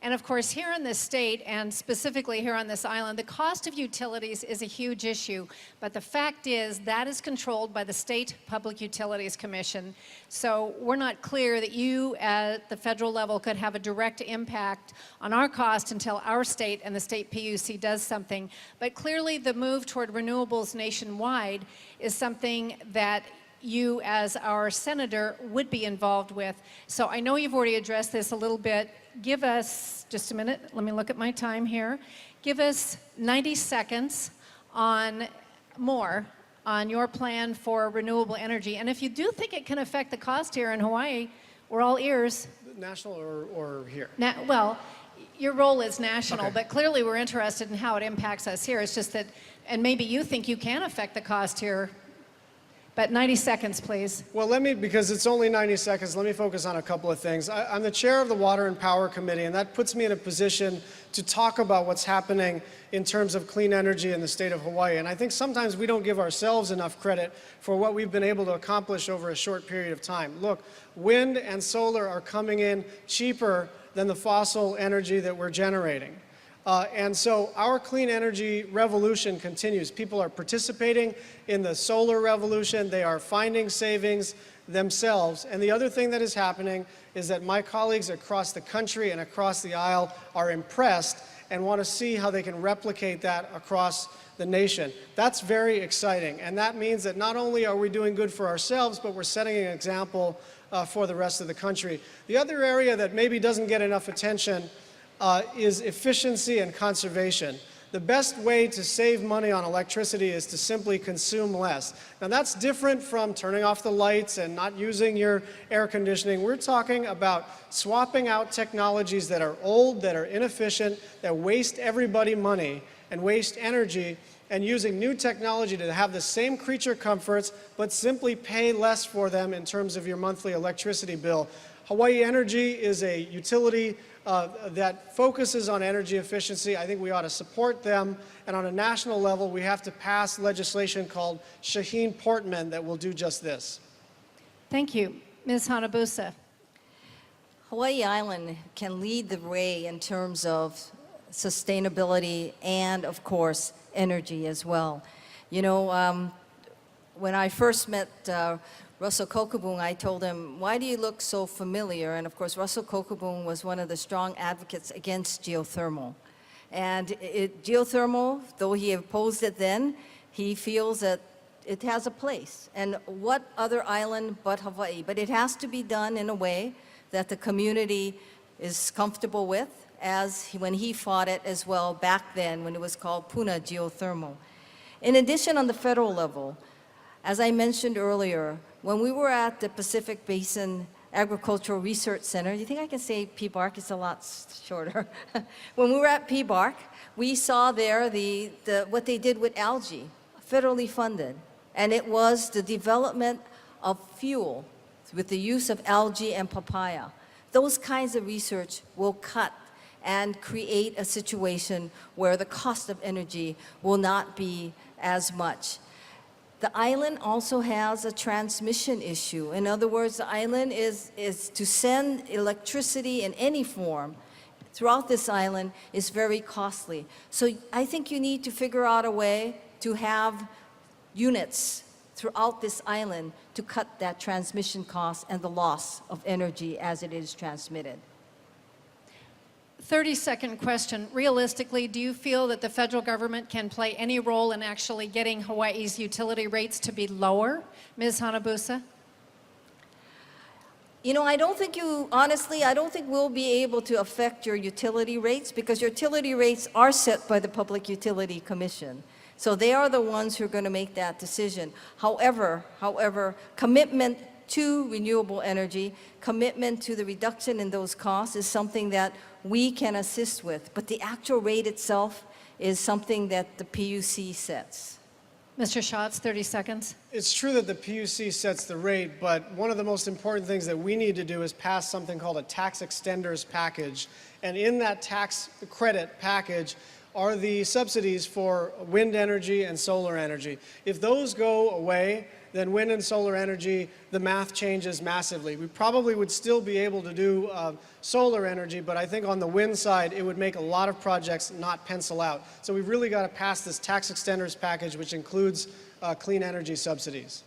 And of course, here in this state, and specifically here on this island, the cost of utilities is a huge issue. But the fact is that is controlled by the State Public Utilities Commission. So we're not clear that you at the federal level could have a direct impact on our cost until our state and the state PUC does something. But clearly the move toward renewables nationwide is something that you as our senator would be involved with. So I know you've already addressed this a little bit. Give us, just a minute, let me look at my time here. Give us 90 seconds on your plan for renewable energy. And if you do think it can affect the cost here in Hawaii, we're all ears. National or here? Well, your role is national, okay. But clearly we're interested in how it impacts us here. It's just that, and maybe you think you can affect the cost here. But 90 seconds, please. Well, because it's only 90 seconds, let me focus on a couple of things. I'm the chair of the Water and Power Committee, and that puts me in a position to talk about what's happening in terms of clean energy in the state of Hawaii. And I think sometimes we don't give ourselves enough credit for what we've been able to accomplish over a short period of time. Look, wind and solar are coming in cheaper than the fossil energy that we're generating. And so our clean energy revolution continues. People are participating in the solar revolution. They are finding savings themselves. And the other thing that is happening is that my colleagues across the country and across the aisle are impressed and want to see how they can replicate that across the nation. That's very exciting. And that means that not only are we doing good for ourselves, but we're setting an example for the rest of the country. The other area that maybe doesn't get enough attention is efficiency and conservation. The best way to save money on electricity is to simply consume less. Now that's different from turning off the lights and not using your air conditioning. We're talking about swapping out technologies that are old, that are inefficient, that waste everybody money and waste energy, and using new technology to have the same creature comforts, but simply pay less for them in terms of your monthly electricity bill. Hawaii Energy is a utility that focuses on energy efficiency. I think we ought to support them. And on a national level, we have to pass legislation called Shaheen-Portman that will do just this. Thank you. Ms. Hanabusa. Hawaii Island can lead the way in terms of sustainability and, of course, energy as well. You know, when I first met Russell Kokubung, I told him, why do you look so familiar? And of course, Russell Kokubung was one of the strong advocates against geothermal. And geothermal, though he opposed it then, he feels that it has a place. And what other island but Hawaii? But it has to be done in a way that the community is comfortable with, as when he fought it as well back then when it was called Puna geothermal. In addition, on the federal level, as I mentioned earlier, when we were at the Pacific Basin Agricultural Research Center, you think I can say PBARC? It's a lot shorter. When we were at PBARC, we saw there what they did with algae, federally funded. And it was the development of fuel with the use of algae and papaya. Those kinds of research will cut and create a situation where the cost of energy will not be as much. The island also has a transmission issue. In other words, the island is to send electricity in any form throughout this island is very costly. So I think you need to figure out a way to have units throughout this island to cut that transmission cost and the loss of energy as it is transmitted. 30-second question. Realistically, do you feel that the federal government can play any role in actually getting Hawaii's utility rates to be lower? Ms. Hanabusa? You know, honestly, I don't think we'll be able to affect your utility rates because your utility rates are set by the Public Utility Commission. So they are the ones who are going to make that decision. However, commitment to renewable energy, commitment to the reduction in those costs is something that we can assist with. But the actual rate itself is something that the PUC sets. Mr. Schatz, 30 seconds. It's true that the PUC sets the rate, but one of the most important things that we need to do is pass something called a tax extenders package. And in that tax credit package are the subsidies for wind energy and solar energy. If those go away, then wind and solar energy, the math changes massively. We probably would still be able to do solar energy, but I think on the wind side, it would make a lot of projects not pencil out. So we've really got to pass this tax extenders package, which includes clean energy subsidies.